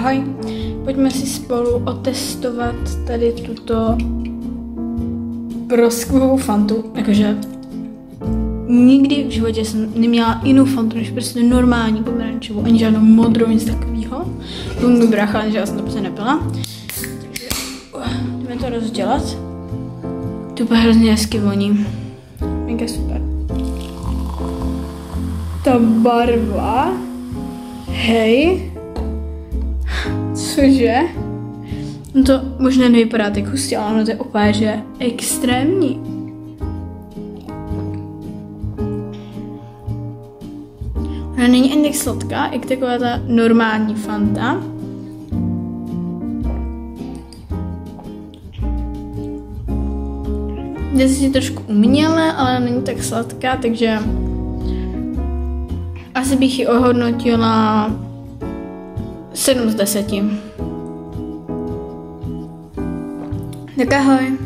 Ahoj, pojďme si spolu otestovat tady tuto proskvovou fantu, jakože nikdy v životě jsem neměla jinou fantu, než prostě normální pomerančovou, ani žádnou modrou, nic takového. Byl můj brácha, že já jsem to prostě nepila. Takže jdeme to rozdělat. To bude hrozně hezky voní. Mega super. Ta barva, hej, cože? No to možná nevypadá tak hustě, ale ono to je opět, že extrémní. Ona není ani tak sladká, jak taková ta normální Fanta. Jde si trošku uměle, ale není tak sladká, takže asi bych ji ohodnotila 7 z 10. Tak ahoj.